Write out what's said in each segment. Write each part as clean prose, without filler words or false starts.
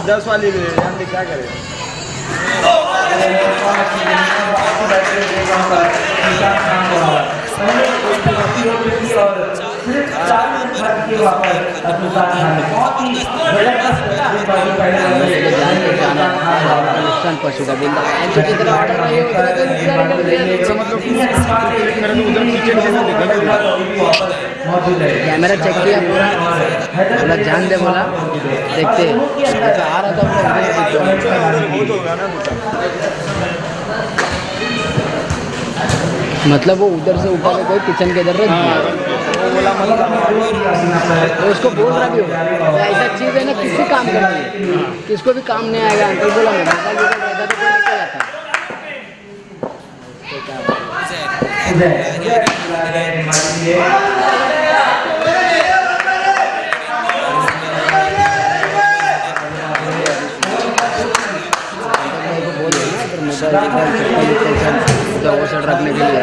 दस वाली भी क्या करें। पशु का बिल कैमरा चेक किया पूरा, बोला जान दे, बोला देखते आ रहा था मतलब वो उधर से ऊपर कोई किचन के इधर तो उसको बोल रहा भी होगा ऐसा चीज़ है ना, किसी काम करनी है, किसको भी काम नहीं आएगा। अंकल बोला मैं तो कोई वो शर्ट रखने के लिए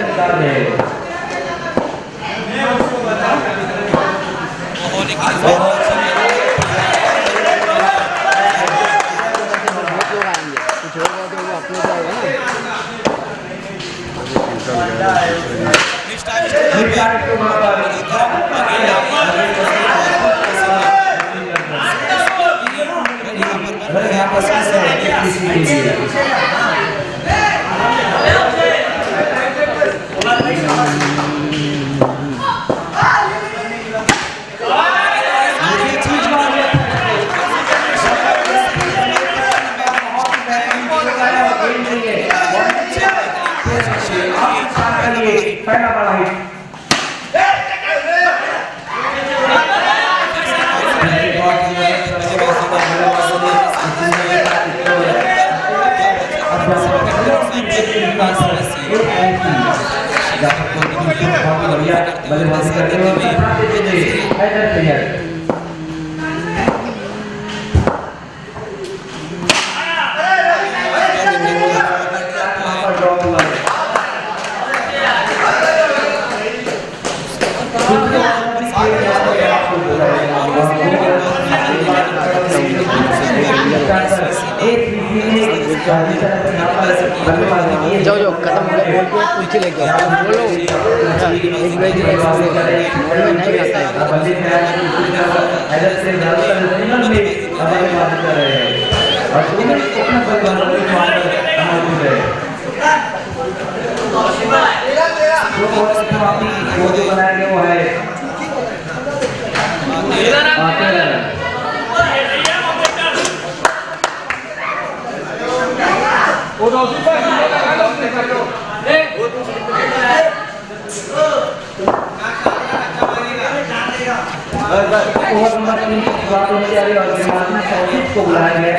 जाओ जाओ खत्म हो गया, बोल के पीछे लेके आओ, बोलो एक नहीं को बुलाया गया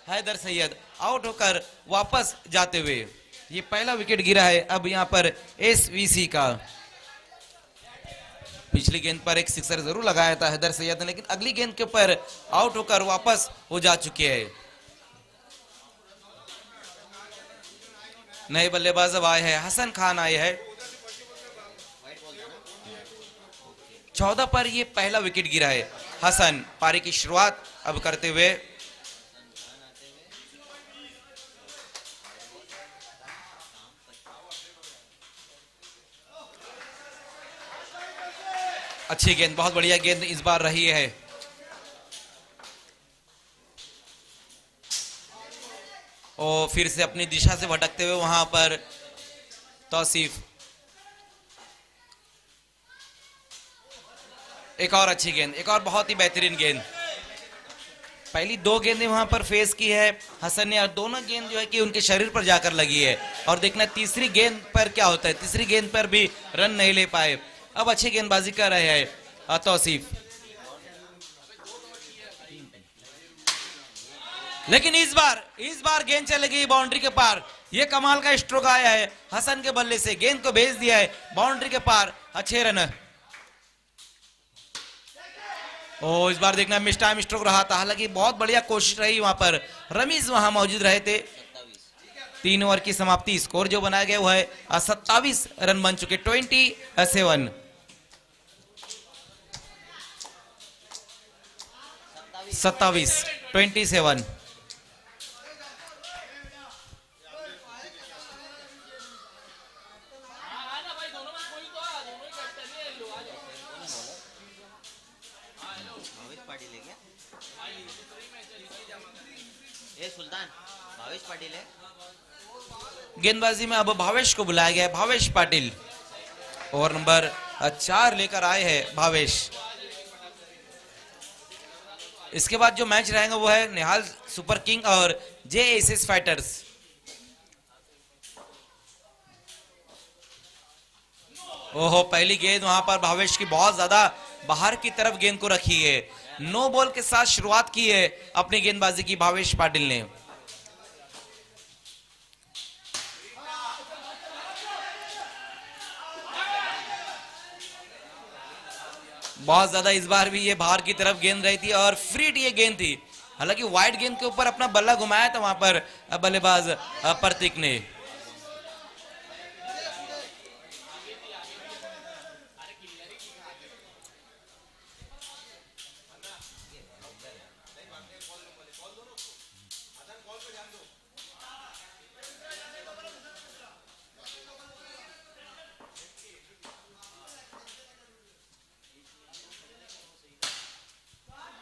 हैदर सैयद आउट होकर वापस जाते हुए ये पहला विकेट गिरा है। अब यहां पर एसवीसी का पिछली गेंद पर एक सिक्सर जरूर लगाया था हैदर सैयद ने, लेकिन अगली गेंद के ऊपर आउट होकर वापस हो जा चुके हैं। नए बल्लेबाज अब आए हैं, हसन खान आए हैं। 14 पर ये पहला विकेट गिरा है। हसन पारी की शुरुआत अब करते हुए अच्छी गेंद, बहुत बढ़िया गेंद इस बार रही है। और फिर से अपनी दिशा से भटकते हुए वहां पर तौसीफ। एक और अच्छी गेंद, एक और बहुत ही बेहतरीन गेंद। पहली दो गेंदें वहां पर फेस की है हसन ने, और दोनों गेंद जो है कि उनके शरीर पर जाकर लगी है। और देखना तीसरी गेंद पर क्या होता है, तीसरी गेंद पर भी रन नहीं ले पाए। अब अच्छी गेंदबाजी कर रहे हैं तौसीफ, लेकिन इस बार गेंद चले गई बाउंड्री के पार। ये कमाल का स्ट्रोक आया है हसन के बल्ले से, गेंद को भेज दिया है बाउंड्री के पार। अच्छे रन। ओ इस बार देखना मिस टाइम स्ट्रोक रहा था, हालांकि बहुत बढ़िया कोशिश रही वहां पर। रमीज वहां मौजूद रहे थे। 3 ओवर की समाप्ति, स्कोर जो बनाया गया वो है 27 रन बन चुके, 27 27। गेंदबाजी में अब भावेश को बुलाया गया है, भावेश पाटिल। ओवर नंबर 4 लेकर आए हैं भावेश। इसके बाद जो मैच रहेगा वो है निहाल सुपर किंग और जेएसएस फाइटर्स। ओहो पहली गेंद वहां पर भावेश की बहुत ज्यादा बाहर की तरफ गेंद को रखी है। नो बॉल के साथ शुरुआत की है अपनी गेंदबाजी की भावेश पाटिल ने। बहुत ज्यादा इस बार भी ये बाहर की तरफ गेंद रही थी और फ्रीट ये गेंद थी। हालांकि वाइड गेंद के ऊपर अपना बल्ला घुमाया था वहां पर बल्लेबाज प्रतीक ने।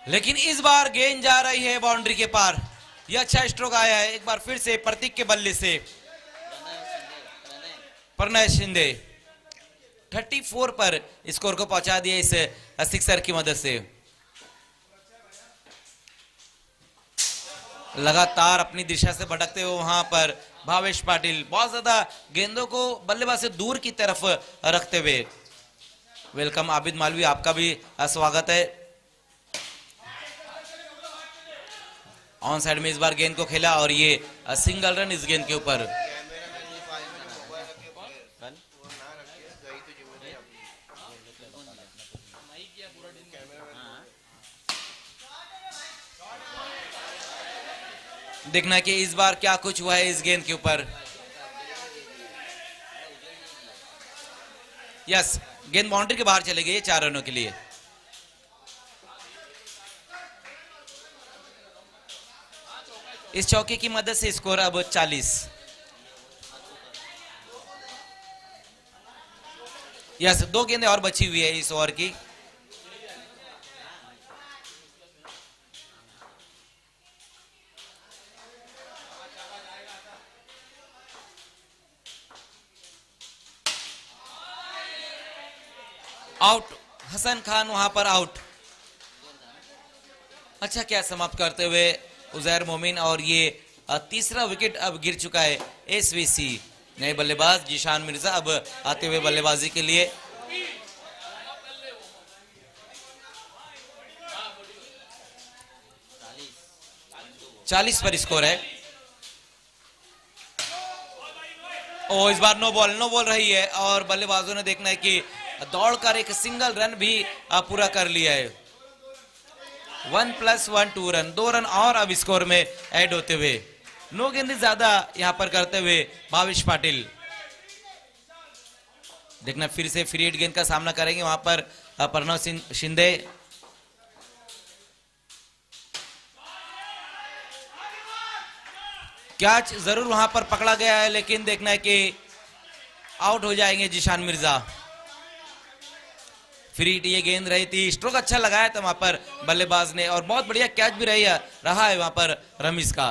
लेकिन इस बार गेंद जा रही है बाउंड्री के पार। यह अच्छा स्ट्रोक आया है एक बार फिर से प्रतीक के बल्ले से। प्रणय शिंदे 34 पर स्कोर को पहुंचा दिया इस सिक्सर की मदद से। लगातार अपनी दिशा से भटकते हुए वहां पर भावेश पाटिल बहुत ज्यादा गेंदों को बल्लेबाज से दूर की तरफ रखते हुए। वेलकम आबिद मालवी, आपका भी स्वागत है। ऑन साइड में इस बार गेंद को खेला और ये सिंगल रन इस गेंद के ऊपर। देखना कि इस बार क्या कुछ हुआ है इस गेंद के ऊपर। यस, गेंद बाउंड्री के बाहर चले गई 4 रनों के लिए। इस चौके की मदद से स्कोर अब 40। यस, 2 गेंदें और बची हुई है इस ओवर की। आउट, हसन खान वहां पर आउट। अच्छा क्या समाप्त करते हुए उजैर मोमिन, और ये तीसरा विकेट अब गिर चुका है एसवीसी। नए बल्लेबाज जीशान मिर्जा अब आते हुए बल्लेबाजी के लिए। चालीस पर स्कोर है। ओ इस बार नो बॉल रही है और बल्लेबाजों ने देखना है कि दौड़कर एक सिंगल रन भी पूरा कर लिया है। 1+1 2 रन, 2 रन और अब स्कोर में ऐड होते हुए। 9 गेंदें ज्यादा यहां पर करते हुए भावेश पाटिल। देखना फिर से फ्री हिट गेंद का सामना करेंगे वहां पर प्रणव शिंदे। कैच जरूर वहां पर पकड़ा गया है, लेकिन देखना है कि आउट हो जाएंगे जीशान मिर्जा। फ्री हिट ये गेंद रही थी, स्ट्रोक अच्छा लगाया था वहां पर बल्लेबाज ने और बहुत बढ़िया कैच भी रहा है वहां पर रमीज का।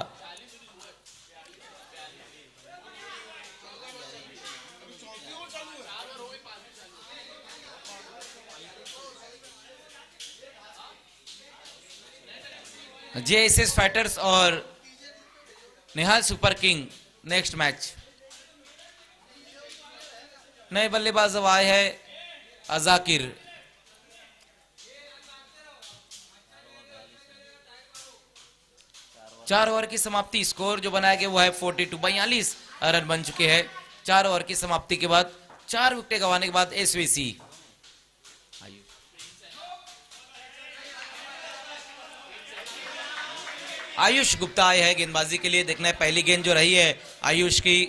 जेएसएस फाइटर्स और निहाल सुपर किंग नेक्स्ट मैच। नए बल्लेबाज अब आए हैं अजाकिर। चार ओवर की समाप्ति, स्कोर जो बनाया गया वो है 42 रन बन चुके हैं 4 ओवर की समाप्ति के बाद। 4 विकेट गंवाने के बाद एसवीसी। आयुष गुप्ता आए हैं गेंदबाजी के लिए। देखना है पहली गेंद जो रही है आयुष की।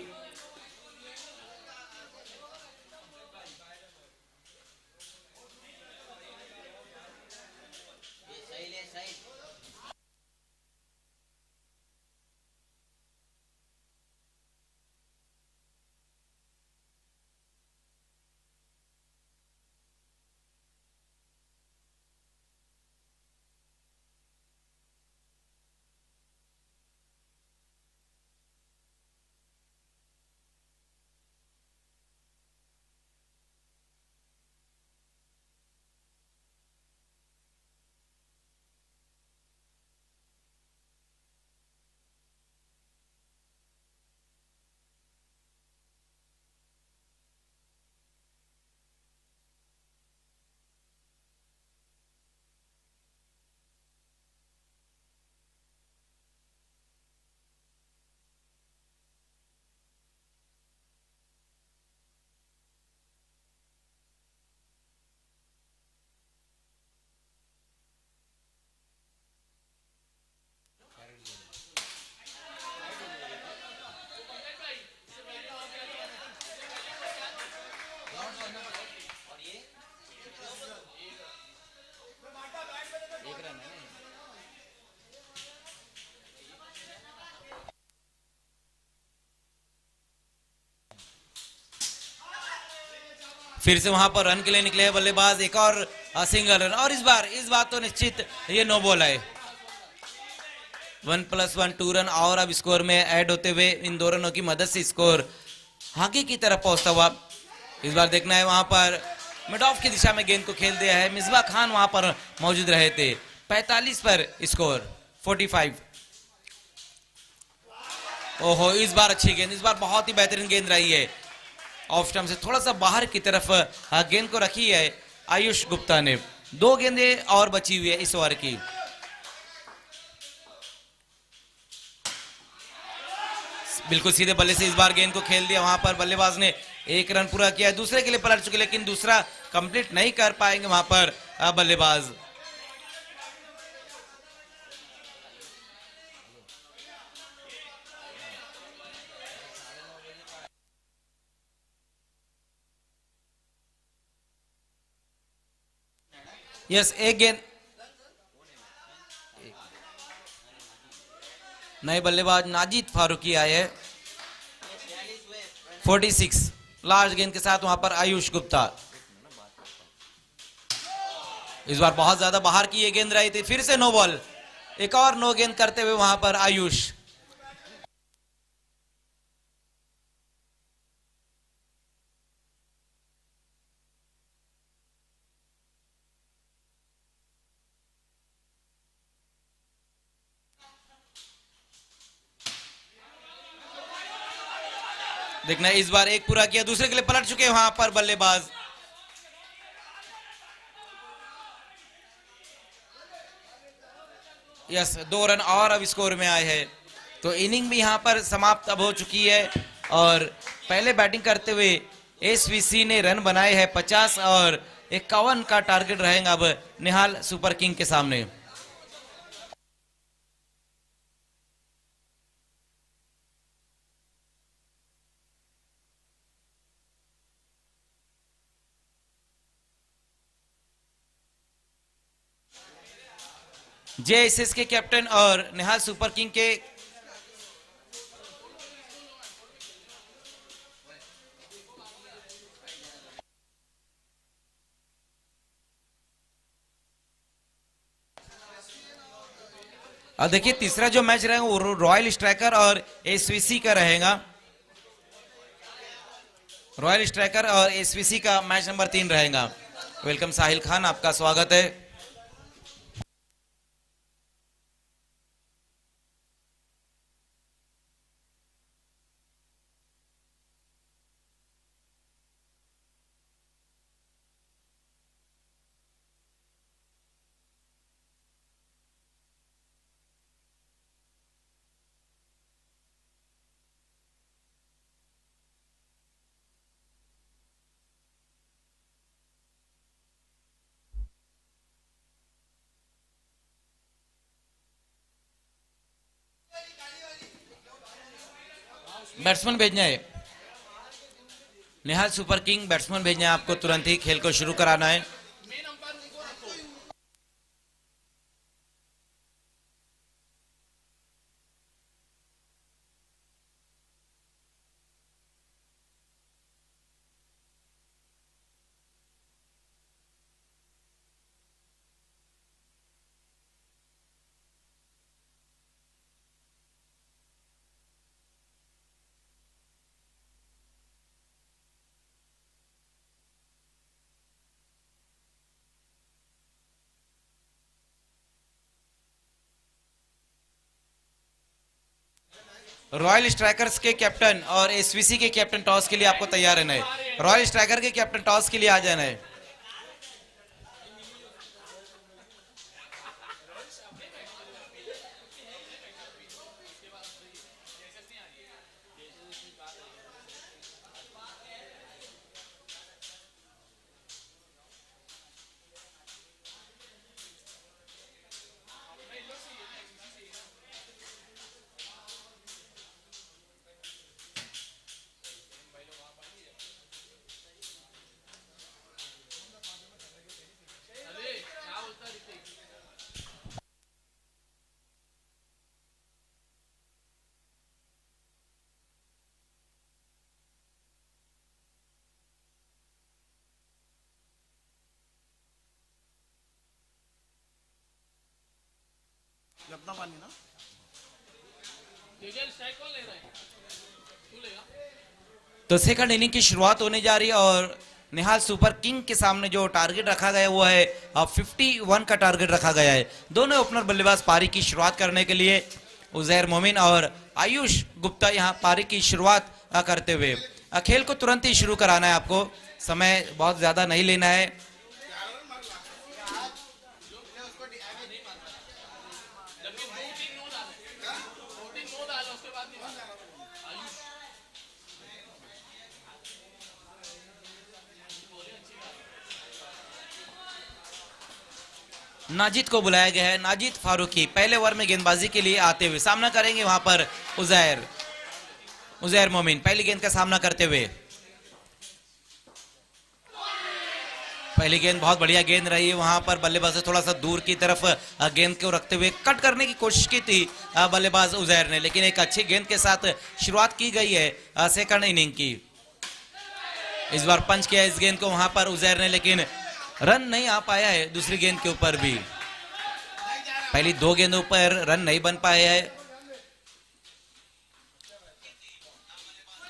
फिर से वहां पर रन के लिए निकले हैं बल्लेबाज। एक और सिंगल रन, और इस बार तो निश्चित ये नो बॉल है। 1+1 2 रन और अब स्कोर में ऐड होते हुए इन 2 रनों की मदद से स्कोर आगे की तरफ पहुंचता हुआ। इस बार देखना है वहां पर मिड ऑफ की दिशा में गेंद को खेल दिया है। मिसबा खान वहां पर मौजूद रहे थे। 45 पर स्कोर 45। ओहो, इस बार अच्छी गेंद, इस बार बहुत ही बेहतरीन गेंद रही है। ऑफ स्टंप से थोड़ा सा बाहर की तरफ गेंद को रखी है आयुष गुप्ता ने। 2 गेंदें और बची हुई है इस ओवर की। बिल्कुल सीधे बल्ले से इस बार गेंद को खेल दिया। वहां पर बल्लेबाज ने 1 रन पूरा किया। दूसरे के लिए पलट चुके, लेकिन दूसरा कंप्लीट नहीं कर पाएंगे वहां पर बल्लेबाज। यस, एक गेंद। नए बल्लेबाज नाजिद फारूकी आए हैं। 46 लार्ज गेंद के साथ वहां पर आयुष गुप्ता। इस बार बहुत ज्यादा बाहर की ये गेंद रही थी। फिर से नो बॉल, एक और नो गेंद करते हुए वहां पर आयुष। देखना इस बार एक पूरा किया, दूसरे के लिए पलट चुके हैं वहां पर बल्लेबाज। यस, 2 रन और अब स्कोर में आए हैं। तो इनिंग भी यहां पर समाप्त अब हो चुकी है और पहले बैटिंग करते हुए एसवीसी ने रन बनाए हैं 50 और 51 का टारगेट रहेगा अब निहाल सुपर किंग के सामने। जेएसएस के कैप्टन और निहाल सुपर किंग के और देखिए तीसरा जो मैच रहेगा वो रॉयल स्ट्राइकर और एसवीसी का रहेगा। रॉयल स्ट्राइकर और एसवीसी का मैच नंबर 3 रहेगा। वेलकम साहिल खान, आपका स्वागत है। बैट्समैन भेजना है, निहाल सुपर किंग बैट्समैन भेजना है आपको, तुरंत ही खेल को शुरू कराना है। रॉयल स्ट्राइकर्स के कैप्टन और एसवीसी के कैप्टन टॉस के लिए आपको तैयार रहना है। रॉयल स्ट्राइकर के कैप्टन टॉस के लिए आ जाना है। अपना पानी ना तो सेकंड इनिंग की शुरुआत होने जा रही है और निहाल सुपर किंग के सामने जो टारगेट रखा गया वो है 51 का टारगेट रखा गया है। दोनों ओपनर बल्लेबाज पारी की शुरुआत करने के लिए उजैर मोमिन और आयुष गुप्ता यहां पारी की शुरुआत करते हुए खेल को तुरंत ही शुरू कराना है आपको, समय बहुत ज्यादा नहीं लेना है। नाजिद को बुलाया गया है। नाजिद फारूकी पहले ओवर में गेंदबाजी के लिए आते हुए सामना करेंगे वहां पर उजैर मोमिन पहली गेंद का सामना करते हुए। पहली गेंद बहुत बढ़िया गेंद रही है, वहां पर बल्लेबाज से थोड़ा सा दूर की तरफ गेंद को रखते हुए कट करने की कोशिश की थी बल्लेबाज उजैर ने, लेकिन एक अच्छी गेंद के साथ शुरुआत की गई है सेकंड इनिंग की। इस बार पंच किया इस गेंद को वहां पर उजैर ने, लेकिन रन नहीं आ पाया है दूसरी गेंद के ऊपर भी। पहली दो गेंदों पर रन नहीं बन पाए हैं।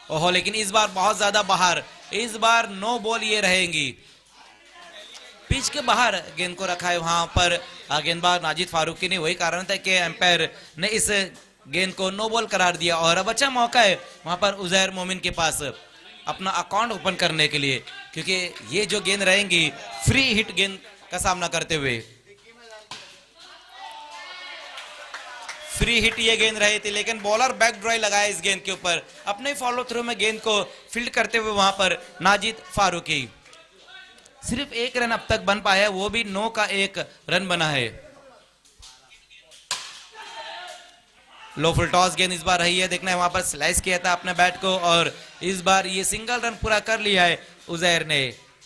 ओहो, लेकिन इस बार बहुत ज्यादा बाहर, इस बार नो बॉल ये रहेंगी। पिच के बाहर गेंद को रखा है वहां पर गेंदबाज नाजिद फारूकी ने, वही कारण था कि एम्पायर ने इस गेंद को नो बॉल करार दिया और अब अच्छा मौका है वहां पर उजैर मोमिन के पास अपना अकाउंट ओपन करने के लिए, क्योंकि ये जो गेंद रहेंगी फ्री हिट गेंद का सामना करते हुए। फ्री हिट ये गेंद रही थी, लेकिन बॉलर बैक ड्राइव लगाया इस गेंद के ऊपर, अपने फॉलो थ्रू में गेंद को फील्ड करते हुए वहां पर नाजिद फारूकी। सिर्फ एक रन अब तक बन पाया, वो भी 9 का 1 रन बना है। लो फुल टॉस गेंद इस बार रही है, देखना है वहां पर स्लाइस किया था अपने बैट को और इस बार ये सिंगल रन पूरा कर लिया है उजैर ने।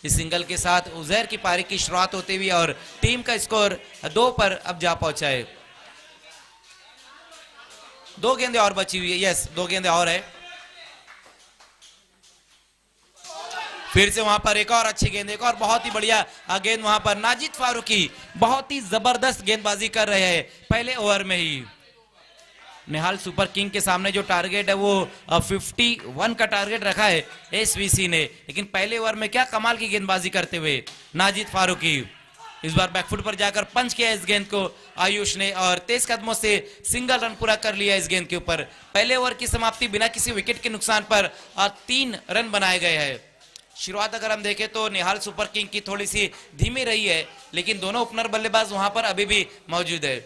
इस सिंगल के साथ उजैर की पारी की शुरुआत होती हुई और टीम का स्कोर 2 पर अब जा पहुंचा है। 2 गेंदें और बची हुई है, यस 2 गेंदें और है। फिर से वहां पर एक और अच्छी गेंद, एक और बहुत ही बढ़िया गेंद वहां पर नाजिद फारूकी बहुत ही जबरदस्त गेंदबाजी कर रहे हैं पहले ओवर में ही। निहाल सुपर किंग के सामने जो टारगेट है वो 51 का टारगेट रखा है एसवीसी ने, लेकिन पहले ओवर में क्या कमाल की गेंदबाजी करते हुए नाजिद फारूकी। इस बार बैकफुट पर जाकर पंच किया इस गेंद को आयुष ने और तेज कदमों से सिंगल रन पूरा कर लिया इस गेंद के ऊपर। पहले ओवर की समाप्ति बिना किसी विकेट के नुकसान पर 3 रन बनाए गए हैं। शुरुआत अगर हम देखें तो निहाल सुपर किंग की थोड़ी सी धीमी रही है, लेकिन दोनों ओपनर बल्लेबाज वहां पर अभी भी मौजूद है।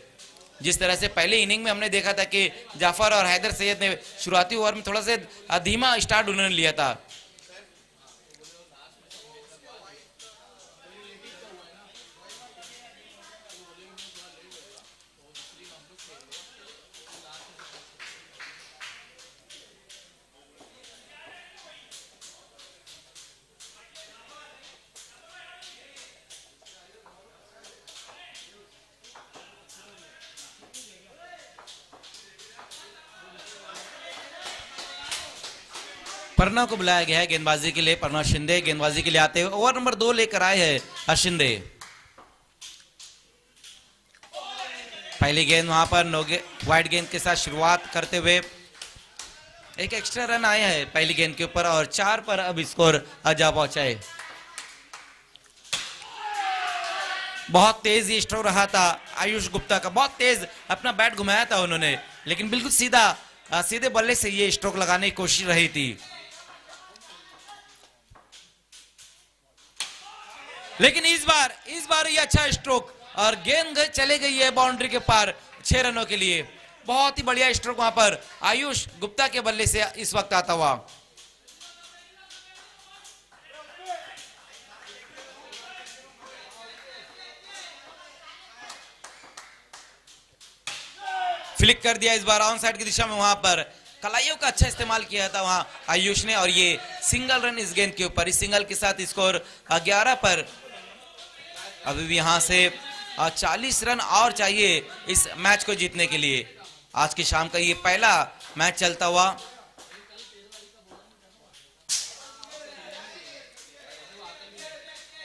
जिस तरह से पहले इनिंग में हमने देखा था कि जाफर और हैदर सैयद ने शुरुआती ओवर में थोड़ा सा धीमा स्टार्ट उन्होंने लिया था। प्रणव को बुलाया गया है गेंदबाजी के लिए। प्रणव शिंदे गेंदबाजी के लिए आते हुए ओवर नंबर 2 लेकर आए हैं शिंदे। पहली गेंद वहां पर वाइड गेंद के साथ शुरुआत करते हुए एक एक्स्ट्रा रन आए हैं पहली गेंद के ऊपर और 4 पर अब स्कोर जा पहुंचा है। बहुत तेज ये स्ट्रोक रहा था आयुष गुप्ता का, बहुत तेज अपना बैट घुमाया था उन्होंने, लेकिन बिल्कुल सीधे बल्ले से ये स्ट्रोक लगाने की कोशिश रही थी। लेकिन इस बार ये अच्छा स्ट्रोक और गेंद चले गई है बाउंड्री के पार 6 रनों के लिए। बहुत ही बढ़िया स्ट्रोक वहां पर आयुष गुप्ता के बल्ले से इस वक्त आता हुआ। फ्लिक कर दिया इस बार ऑन साइड की दिशा में, वहां पर कलाइयों का अच्छा इस्तेमाल किया था वहां आयुष ने और ये सिंगल रन इस गेंद के ऊपर। इस सिंगल के साथ स्कोर 11 पर। अभी भी यहां से 40 रन और चाहिए इस मैच को जीतने के लिए। आज की शाम का ये पहला मैच चलता हुआ।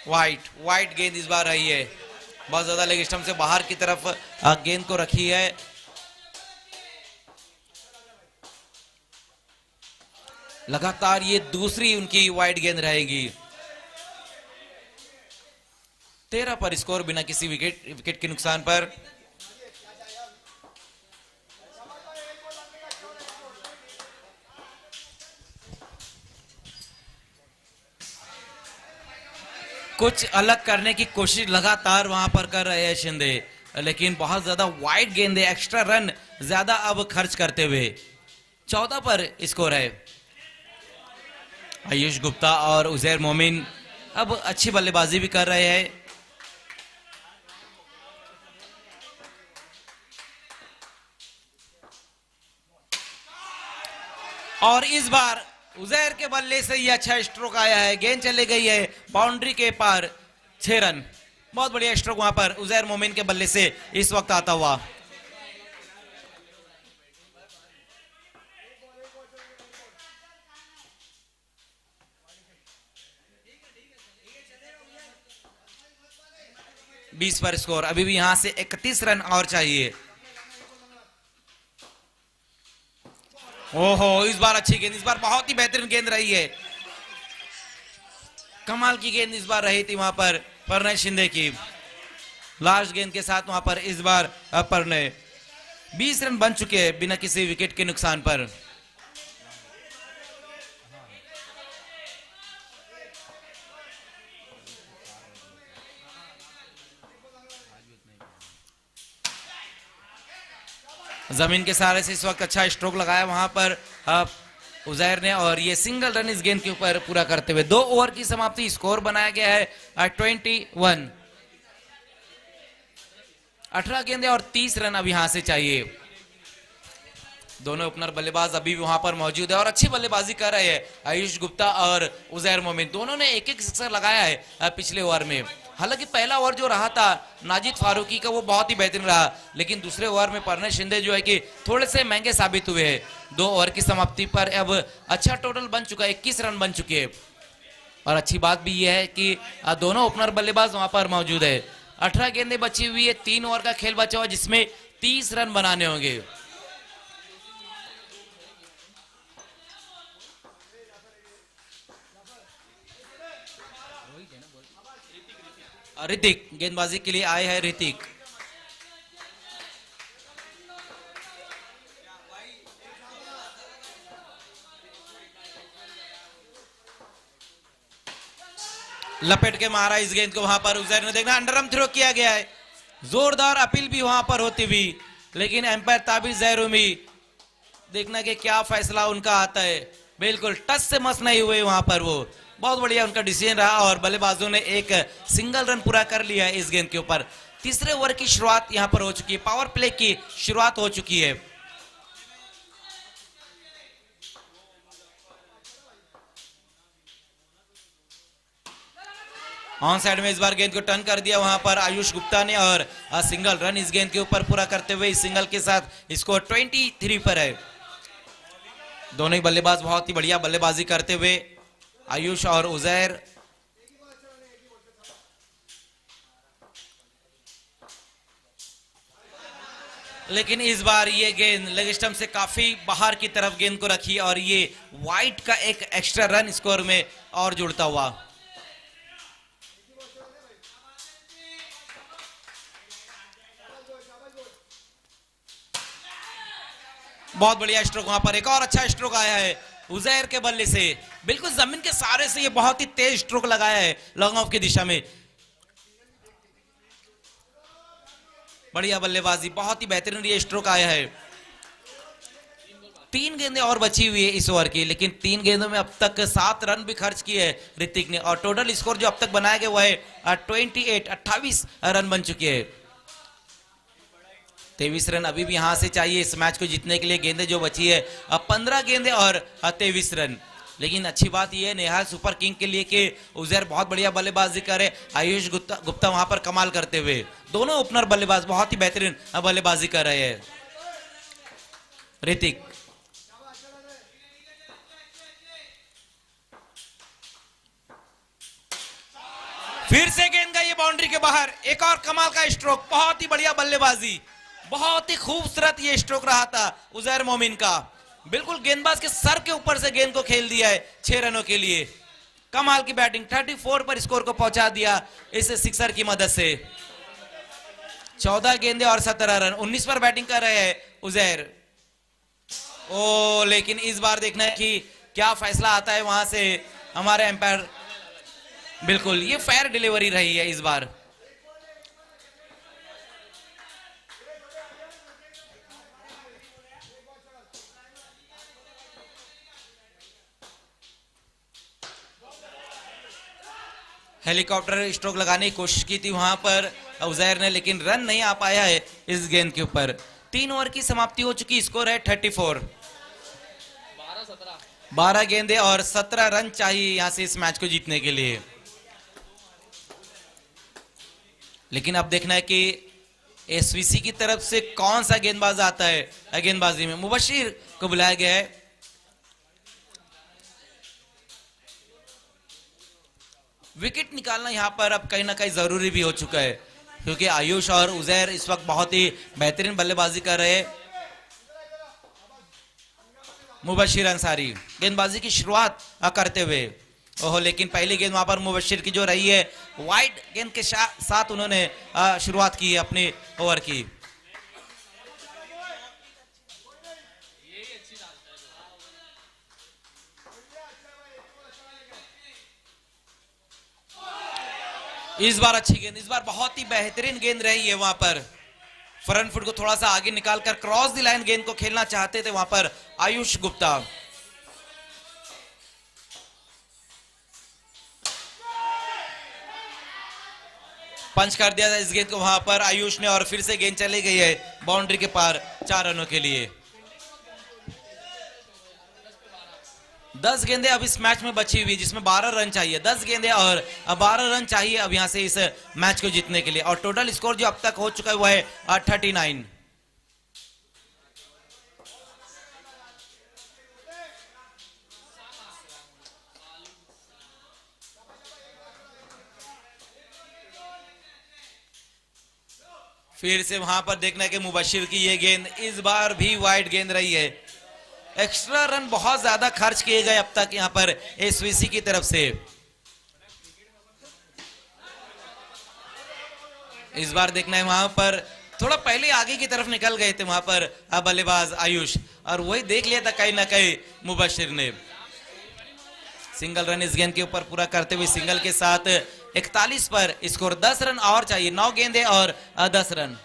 वाइट गेंद इस बार रही है, बहुत ज्यादा लेग स्टंप से बाहर की तरफ गेंद को रखी है। लगातार ये दूसरी उनकी वाइड गेंद रहेगी। 13 पर स्कोर बिना किसी विकेट के नुकसान पर। कुछ अलग करने की कोशिश लगातार वहां पर कर रहे हैं शिंदे, लेकिन बहुत ज्यादा वाइड गेंद है, एक्स्ट्रा रन ज्यादा अब खर्च करते हुए। 14 पर स्कोर है। आयुष गुप्ता और उजैर मोमिन अब अच्छी बल्लेबाजी भी कर रहे हैं। और इस बार उजैर के बल्ले से ये अच्छा स्ट्रोक आया है, गेंद चले गई है बाउंड्री के पार 6 रन। बहुत बढ़िया स्ट्रोक वहां पर उजैर मोमिन के बल्ले से इस वक्त आता हुआ। बीस पर स्कोर। अभी भी यहां से 31 रन और चाहिए। ओहो, इस बार अच्छी गेंद, इस बार बहुत ही बेहतरीन गेंद रही है। कमाल की गेंद इस बार रही थी वहां पर प्रणय शिंदे की। लास्ट गेंद के साथ वहां पर इस बार प्रणय 20 रन बन चुके हैं बिना किसी विकेट के नुकसान पर। जमीन के सहारे से इस वक्त अच्छा स्ट्रोक लगाया वहां पर उजैर ने और ये सिंगल रन इस गेंद के ऊपर पूरा करते हुए 2 ओवर की समाप्ति। स्कोर बनाया गया है 21। 18 गेंदें और 30 रन अब यहां से चाहिए। दोनों ओपनर बल्लेबाज अभी भी वहां पर मौजूद है और अच्छी बल्लेबाजी कर रहे हैं आयुष गुप्ता और उजैर मोमिन। दोनों ने एक सिक्सर लगाया है पिछले ओवर में। हालांकि पहला ओवर जो रहा था नाजिद फारूकी का वो बहुत ही बेहतरीन रहा, लेकिन दूसरे ओवर में प्रणय शिंदे जो है कि थोड़े से महंगे साबित हुए हैं। 2 ओवर की समाप्ति पर अब अच्छा टोटल बन चुका है, 21 रन बन चुके हैं। और अच्छी बात भी यह है कि दोनों ओपनर बल्लेबाज वहां पर मौजूद है। 18 गेंदें बची हुई है, 3 ओवर का खेल बचा हुआ जिसमें 30 रन बनाने होंगे। ऋतिक गेंदबाजी के लिए आए हैं। ऋतिक लपेट के मारा इस गेंद को वहां पर उजैर ने। देखना अंडरआर्म थ्रो किया गया है, जोरदार अपील भी वहां पर होती हुई, लेकिन एम्पायर ताबिर जहरुमी देखना कि क्या फैसला उनका आता है। बिल्कुल टच से मस नहीं हुए वहां पर, वो बहुत बढ़िया उनका डिसीजन रहा और बल्लेबाजों ने एक सिंगल रन पूरा कर लिया है इस गेंद के ऊपर। तीसरे ओवर की शुरुआत यहां पर हो चुकी है, पावर प्ले की शुरुआत हो चुकी है। ऑन साइड में इस बार गेंद को टर्न कर दिया वहां पर आयुष गुप्ता ने और सिंगल रन इस गेंद के ऊपर पूरा करते हुए इस सिंगल के साथ स्कोर 23 पर है। दोनों ही बल्लेबाज बहुत ही बढ़िया बल्लेबाजी करते हुए, आयुष और उजैर। लेकिन इस बार ये गेंद लेग स्टंप से काफी बाहर की तरफ गेंद को रखी और ये वाइट का एक एक्स्ट्रा रन स्कोर में और जुड़ता हुआ। बहुत बढ़िया स्ट्रोक, वहां पर एक और अच्छा स्ट्रोक आया है उजैर के बल्ले से, बिल्कुल जमीन के सहारे से ये बहुत ही तेज स्ट्रोक लगाया है लॉन्ग ऑफ की दिशा में। बढ़िया बल्लेबाजी, बहुत ही बेहतरीन ये स्ट्रोक आया है। 3 गेंदें और बची हुई है इस ओवर की, लेकिन 3 गेंदों में अब तक 7 रन भी खर्च किए हैं ऋतिक ने और टोटल स्कोर जो अब तक बनाया गया वो है 28 रन बन चुके हैं। 23 रन अभी भी यहां से चाहिए इस मैच को जीतने के लिए। गेंदें जो बची है अब 15 गेंदें और 23 रन। लेकिन अच्छी बात यह है नेहाल सुपर किंग के लिए कि उजैर बहुत बढ़िया बल्लेबाजी करे, आयुष गुप्ता वहां पर कमाल करते हुए, दोनों ओपनर बल्लेबाज बहुत ही बेहतरीन बल्लेबाजी कर रहे हैं। ऋतिक फिर से गेंद गई बाउंड्री के बाहर, एक और कमाल का स्ट्रोक, बहुत ही बढ़िया बल्लेबाजी, बहुत ही खूबसूरत ये स्ट्रोक रहा था उजैर मोमिन का। बिल्कुल गेंदबाज के सर के ऊपर से गेंद को खेल दिया है 6 रनों के लिए। कमाल की बैटिंग, 34 पर स्कोर को पहुंचा दिया इस सिक्सर की मदद से। 14 गेंदें और 17 रन, 19 पर बैटिंग कर रहे हैं उजैर। ओ लेकिन इस बार देखना है कि क्या फैसला आता है वहां से हमारे एम्पायर। बिल्कुल ये फेयर डिलीवरी रही है इस बार। हेलीकॉप्टर स्ट्रोक लगाने की कोशिश की थी वहां पर उजैर ने, लेकिन रन नहीं आ पाया है इस गेंद के ऊपर। 3 ओवर की समाप्ति हो चुकी, स्कोर है 34। 12 गेंदें और 17 रन चाहिए यहां से इस मैच को जीतने के लिए। लेकिन अब देखना है कि एसवीसी की तरफ से कौन सा गेंदबाज आता है गेंदबाजी में। मुबशिर को बुलाया गया है। विकेट निकालना यहां पर अब कहीं ना कहीं जरूरी भी हो चुका है, क्योंकि आयुष और उजैर इस वक्त बहुत ही बेहतरीन बल्लेबाजी कर रहे हैं। मुबशिर अंसारी गेंदबाजी की शुरुआत करते हुए, ओहो लेकिन पहली गेंद वहां पर मुबशिर की जो रही है वाइड गेंद के साथ उन्होंने शुरुआत की है अपने ओवर की। इस बार अच्छी गेंद, इस बार बहुत ही बेहतरीन गेंद रही है वहां पर। फ्रंट फुट को थोड़ा सा आगे निकालकर क्रॉस द लाइन गेंद को खेलना चाहते थे वहां पर आयुष गुप्ता। पंच कर दिया था इस गेंद को वहां पर आयुष ने और फिर से गेंद चली गई है बाउंड्री के पार 4 रनों के लिए। 10 गेंदें अब इस मैच में बची हुई जिसमें 12 रन चाहिए। 10 गेंदें और 12 रन चाहिए अब यहां से इस मैच को जीतने के लिए, और टोटल स्कोर जो अब तक हो चुका है वो है 39। फिर से वहां पर देखना है कि मुबशिर की ये गेंद इस बार भी वाइड गेंद रही है। एक्स्ट्रा रन बहुत ज्यादा खर्च किए गए अब तक यहां पर एसवीसी की तरफ से। इस बार देखना है वहां पर थोड़ा पहले आगे की तरफ निकल गए थे वहां पर बल्लेबाज आयुष, और वही देख लिया था कहीं ना कहीं मुबशिर ने। सिंगल रन इस गेंद के ऊपर पूरा करते हुए सिंगल के साथ 41 पर स्कोर। 10 रन और चाहिए, 9 गेंदें और 10 रन।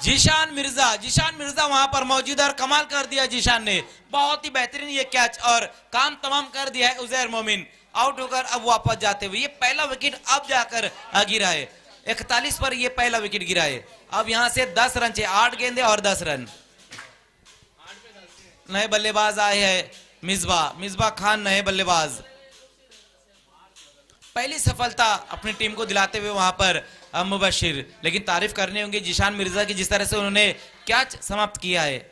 जीशान मिर्जा वहां पर मौजूद और कमाल कर दिया जीशान ने। बहुत ही बेहतरीन ये कैच और काम तमाम कर दिया है उजैर मोमिन। आउट होकर अब वापस जाते हुए ये पहला विकेट अब जाकर गिरा है। 41 पर ये पहला विकेट गिरा है। अब यहां से 10 रन चाहिए, 8 गेंदें और 10 रन। नए बल्लेबाज आए हैं मिसबा खान, नए बल्लेबाज। पहली सफलता अपनी टीम को दिलाते हुए वहां पर मुबशिर, लेकिन तारीफ करनी होंगी जिशान मिर्जा की, जिस तरह से उन्होंने कैच समाप्त किया है।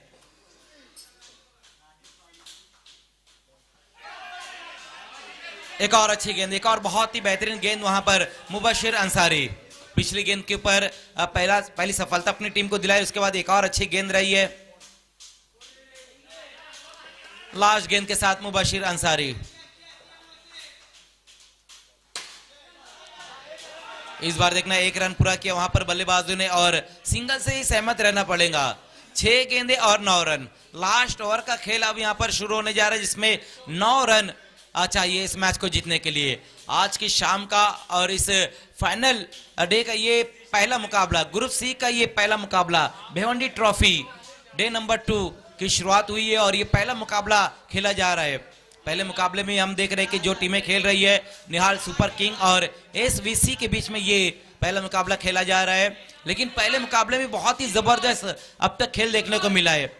एक और अच्छी गेंद, एक और बहुत ही बेहतरीन गेंद वहां पर मुबशिर अंसारी। पिछली गेंद के ऊपर पहली सफलता अपनी टीम को दिलाई, उसके बाद एक और अच्छी गेंद रही है। लास्ट गेंद के साथ मुबशिर अंसारी। इस बार देखना 1 रन पूरा किया वहां पर बल्लेबाजों ने और सिंगल से ही सहमत रहना पड़ेगा। 6 गेंदें और 9 रन। लास्ट ओवर का खेल अब यहां पर शुरू होने जा रहा है, जिसमें 9 रन चाहिए इस मैच को जीतने के लिए। आज की शाम का और इस फाइनल डे का ये पहला मुकाबला, ग्रुप सी का ये पहला मुकाबला, भिवंडी ट्रॉफी डे नंबर 2 की शुरुआत हुई है और ये पहला मुकाबला खेला जा रहा है। पहले मुकाबले में हम देख रहे हैं कि जो टीमें खेल रही है, निहाल सुपर किंग और एसवीसी के बीच में ये पहला मुकाबला खेला जा रहा है। लेकिन पहले मुकाबले में बहुत ही जबरदस्त अब तक खेल देखने को मिला है।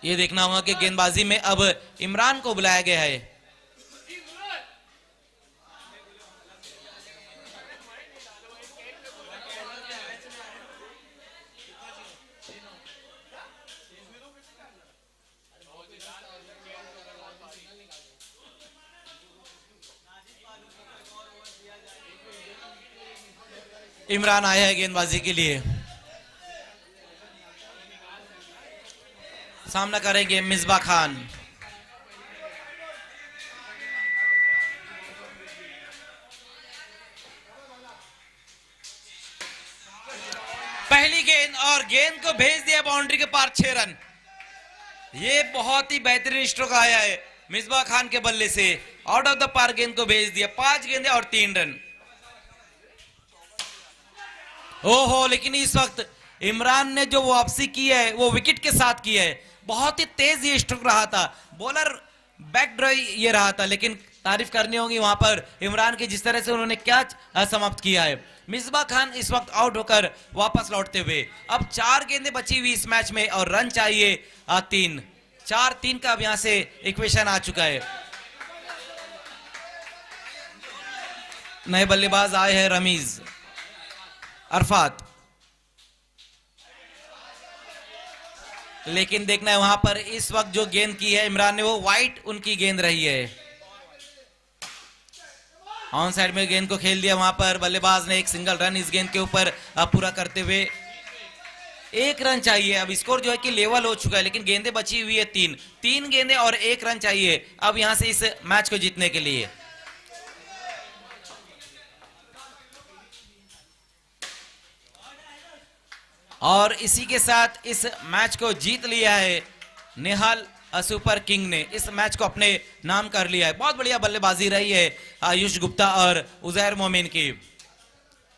ये देखना होगा कि गेंदबाजी में अब इमरान को बुलाया गया है। इमरान आया है गेंदबाजी के लिए। सामना करेंगे मिसबा खान। पहली गेंद और गेंद को भेज दिया बाउंड्री के पार, 6 रन। ये बहुत ही बेहतरीन स्ट्रोक आया है मिसबा खान के बल्ले से। आउट ऑफ द पार गेंद को भेज दिया, 5 गेंदें और 3 रन। ओहो, लेकिन इस वक्त इमरान ने जो वापसी की है वो विकेट के साथ की है। बहुत ही तेज ये स्ट्रोक रहा था, बॉलर बैक ड्राई ये रहा था, लेकिन तारीफ करनी होगी वहां पर इमरान की, जिस तरह से उन्होंने कैच समाप्त किया है। मिसबा खान इस वक्त आउट होकर वापस लौटते हुए। अब 4 गेंदें बची हुई इस मैच में और रन चाहिए 3। 4-3 का अब यहां से इक्वेशन आ चुका है। नए बल्लेबाज आए हैं रमीज अरफात, लेकिन देखना है वहां पर इस वक्त जो गेंद की है इमरान ने, वो वाइट उनकी गेंद रही है। ऑन साइड में गेंद को खेल दिया वहां पर बल्लेबाज ने। एक सिंगल रन इस गेंद के ऊपर पूरा करते हुए 1 रन चाहिए। अब स्कोर जो है कि लेवल हो चुका है, लेकिन गेंदें बची हुई है 3 गेंदें और 1 रन चाहिए अब यहां से इस मैच को जीतने के लिए। और इसी के साथ इस मैच को जीत लिया है निहाल सुपर किंग ने। इस मैच को अपने नाम कर लिया है। बहुत बढ़िया बल्लेबाजी रही है आयुष गुप्ता और उजैर मोमिन की।